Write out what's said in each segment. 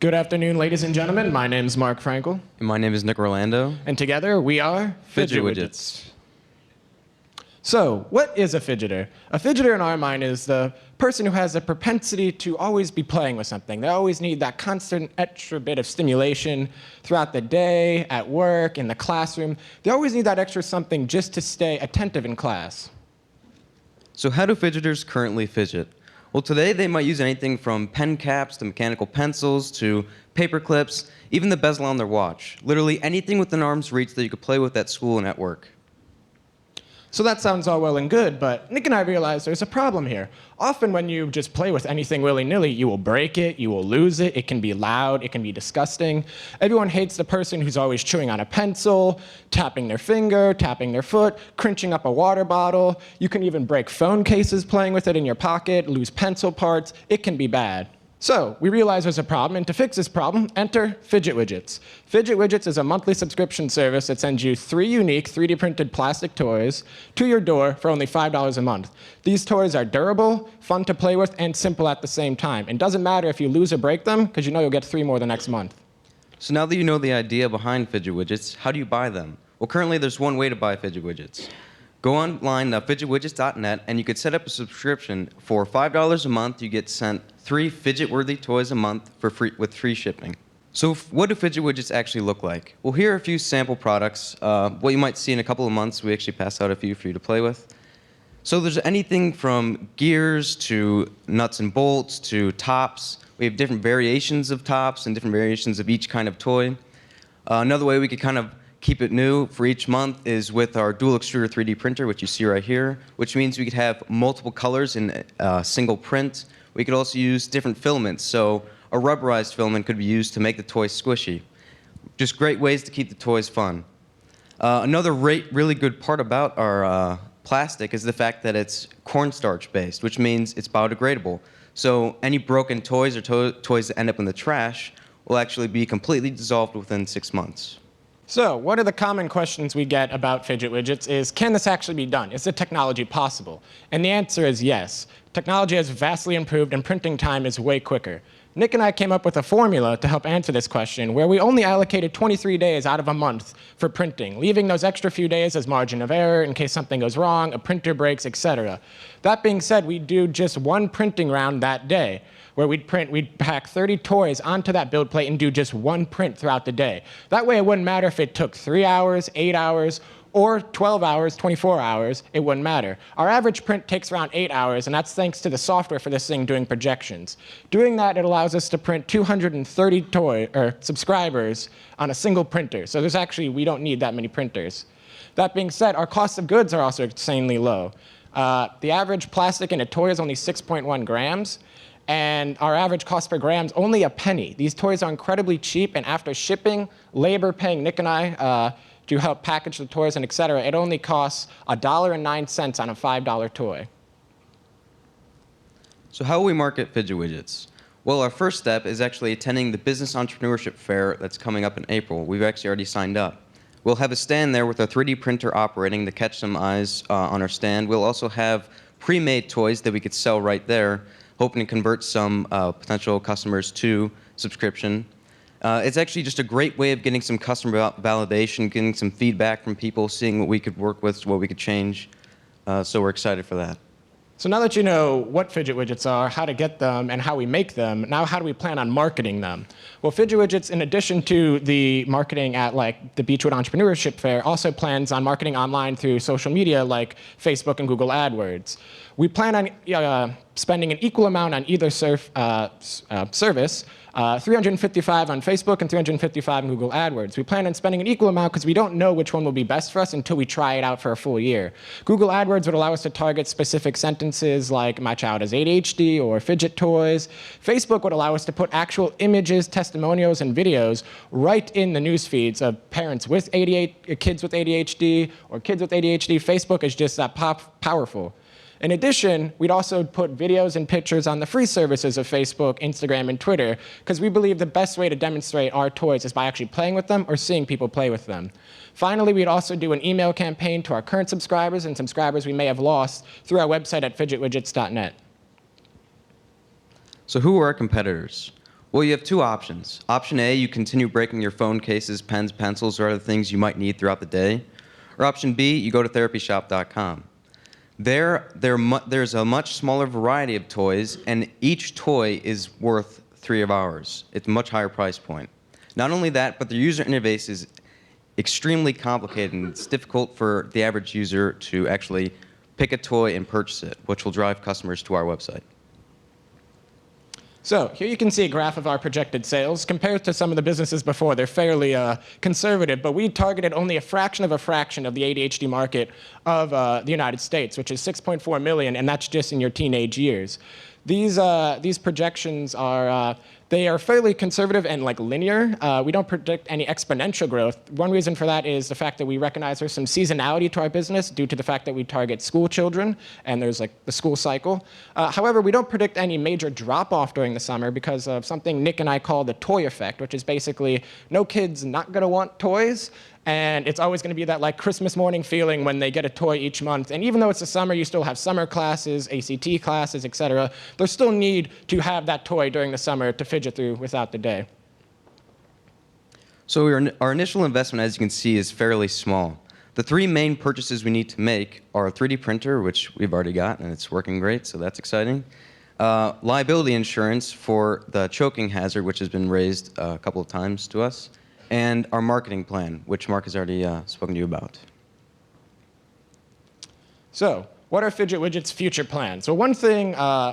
Good afternoon, ladies and gentlemen. My name is Marc Frankel. And my name is Nick Orlando. And together we are Fidget Widgets. So, what is a fidgeter? A fidgeter in our mind is the person who has a propensity to always be playing with something. They always need that constant extra bit of stimulation throughout the day, at work, in the classroom. They always need that extra something just to stay attentive in class. So how do fidgeters currently fidget? Well, today they might use anything from pen caps to mechanical pencils to paper clips, even the bezel on their watch. Literally anything within arm's reach that you could play with at school and at work. So that sounds all well and good, but Nick and I realize there's a problem here. Often when you just play with anything willy-nilly, you will break it, you will lose it, it can be loud, it can be disgusting. Everyone hates the person who's always chewing on a pencil, tapping their finger, tapping their foot, crunching up a water bottle. You can even break phone cases playing with it in your pocket, lose pencil parts. It can be bad. So, we realize there's a problem, and to fix this problem, enter Fidget Widgets. Fidget Widgets is a monthly subscription service that sends you 3 unique 3D printed plastic toys to your door for only $5 a month. These toys are durable, fun to play with, and simple at the same time. It doesn't matter if you lose or break them, because you know you'll get 3 more the next month. So now that you know the idea behind Fidget Widgets, how do you buy them? Well, currently there's one way to buy Fidget Widgets. Go online to fidgetwidgets.net and you could set up a subscription. For $5 a month, you get sent 3 fidget-worthy toys a month for free, with free shipping. So what do Fidget Widgets actually look like? Well, here are a few sample products. What you might see in a couple of months, we actually pass out a few for you to play with. So there's anything from gears to nuts and bolts to tops. We have different variations of tops and different variations of each kind of toy. Another way we could kind of keep it new for each month is with our dual extruder 3D printer, which you see right here, which means we could have multiple colors in a single print. We could also use different filaments, so a rubberized filament could be used to make the toy squishy. Just great ways to keep the toys fun. Another really good part about our plastic is the fact that it's cornstarch based, which means it's biodegradable. So any broken toys or toys that end up in the trash will actually be completely dissolved within 6 months. So, one of the common questions we get about Fidget Widgets is, can this actually be done? Is the technology possible? And the answer is yes. Technology has vastly improved and printing time is way quicker. Nick and I came up with a formula to help answer this question where we only allocated 23 days out of a month for printing, leaving those extra few days as margin of error in case something goes wrong, a printer breaks, etc. That being said, we do just one printing round that day, where we'd pack 30 toys onto that build plate and do just one print throughout the day. That way it wouldn't matter if it took 3 hours, 8 hours, or 12 hours, 24 hours, it wouldn't matter. Our average print takes around 8 hours, and that's thanks to the software for this thing doing projections. Doing that, it allows us to print 230 subscribers on a single printer. So we don't need that many printers. That being said, our cost of goods are also insanely low. The average plastic in a toy is only 6.1 grams. And our average cost per gram is only a penny. These toys are incredibly cheap, and after shipping, labor, paying Nick and I to help package the toys and etc., it only costs $1.09 on a $5 toy. So how will we market Fidget Widgets? Well, our first step is actually attending the Business Entrepreneurship Fair that's coming up in April. We've actually already signed up. We'll have a stand there with our 3D printer operating to catch some eyes on our stand. We'll also have pre-made toys that we could sell right there, hoping to convert some potential customers to subscription. It's actually just a great way of getting some customer validation, getting some feedback from people, seeing what we could work with, what we could change. So we're excited for that. So now that you know what Fidget Widgets are, how to get them, and how we make them, now how do we plan on marketing them? Well, Fidget Widgets, in addition to the marketing at the Beechwood Entrepreneurship Fair, also plans on marketing online through social media like Facebook and Google AdWords. We plan on spending an equal amount on either service, $355 on Facebook and $355 in Google AdWords. We plan on spending an equal amount because we don't know which one will be best for us until we try it out for a full year. Google AdWords would allow us to target specific sentences like my child has ADHD or fidget toys. Facebook would allow us to put actual images, testimonials, and videos right in the news feeds of parents with kids with ADHD or kids with ADHD. Facebook is just that powerful. In addition, we'd also put videos and pictures on the free services of Facebook, Instagram, and Twitter, because we believe the best way to demonstrate our toys is by actually playing with them or seeing people play with them. Finally, we'd also do an email campaign to our current subscribers and subscribers we may have lost through our website at fidgetwidgets.net. So who are our competitors? Well, you have two options. Option A, you continue breaking your phone cases, pens, pencils, or other things you might need throughout the day. Or option B, you go to therapyshop.com. There's a much smaller variety of toys, and each toy is worth 3 of ours. It's a much higher price point. Not only that, but the user interface is extremely complicated, and it's difficult for the average user to actually pick a toy and purchase it, which will drive customers to our website. So here you can see a graph of our projected sales. Compared to some of the businesses before, they're fairly conservative, but we targeted only a fraction of the ADHD market of the United States, which is 6.4 million, and that's just in your teenage years. These projections are they are fairly conservative and like linear. We don't predict any exponential growth. One reason for that is the fact that we recognize there's some seasonality to our business due to the fact that we target school children and there's like the school cycle. However, we don't predict any major drop-off during the summer because of something Nick and I call the toy effect, which is basically no kid's not going to want toys. And it's always going to be that like Christmas morning feeling when they get a toy each month. And even though it's the summer, you still have summer classes, ACT classes, etc. There's still need to have that toy during the summer to fidget through without the day. So our initial investment, as you can see, is fairly small. The 3 main purchases we need to make are a 3D printer, which we've already got, and it's working great, so that's exciting. Liability insurance for the choking hazard, which has been raised a couple of times to us, and our marketing plan, which Marc has already spoken to you about. So, what are Fidget Widgets' future plans? So one thing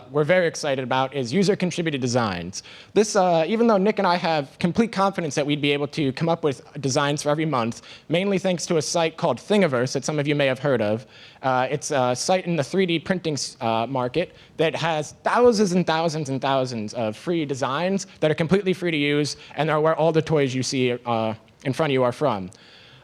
we're very excited about is user-contributed designs. This, even though Nick and I have complete confidence that we'd be able to come up with designs for every month, mainly thanks to a site called Thingiverse that some of you may have heard of. It's a site in the 3D printing market that has thousands and thousands and thousands of free designs that are completely free to use and are where all the toys you see in front of you are from.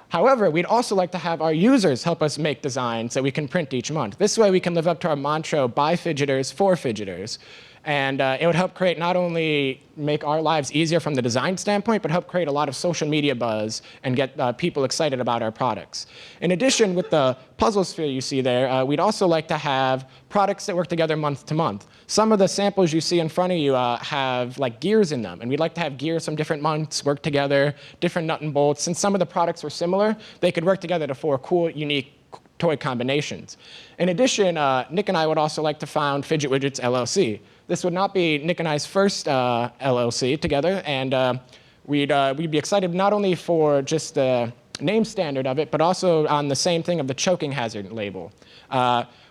However, we'd also like to have our users help us make designs that we can print each month. This way we can live up to our mantra, by fidgeters, for fidgeters. And it would help create not only make our lives easier from the design standpoint, but help create a lot of social media buzz and get people excited about our products. In addition, with the puzzle sphere you see there, we'd also like to have products that work together month to month. Some of the samples you see in front of you have like gears in them, and we'd like to have gears from different months work together, different nut and bolts. Since some of the products were similar, they could work together to form cool, unique toy combinations. In addition, Nick and I would also like to found Fidget Widgets LLC. This would not be Nick and I's first LLC together, and we'd be excited not only for just the name standard of it, but also on the same thing of the choking hazard label.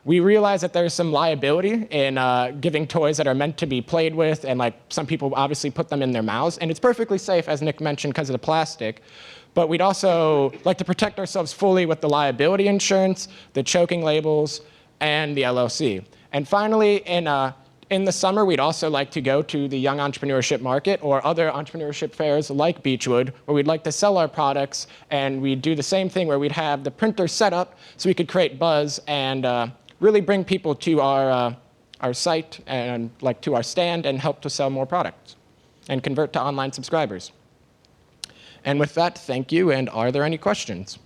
We realize that there's some liability in giving toys that are meant to be played with, and like some people obviously put them in their mouths, and it's perfectly safe, as Nick mentioned, because of the plastic. But we'd also like to protect ourselves fully with the liability insurance, the choking labels, and the LLC. And finally, in the summer, we'd also like to go to the Young Entrepreneurship Market or other entrepreneurship fairs like Beechwood, where we'd like to sell our products, and we'd do the same thing where we'd have the printer set up so we could create buzz and really bring people to our site and like to our stand and help to sell more products and convert to online subscribers. And with that, thank you, and are there any questions?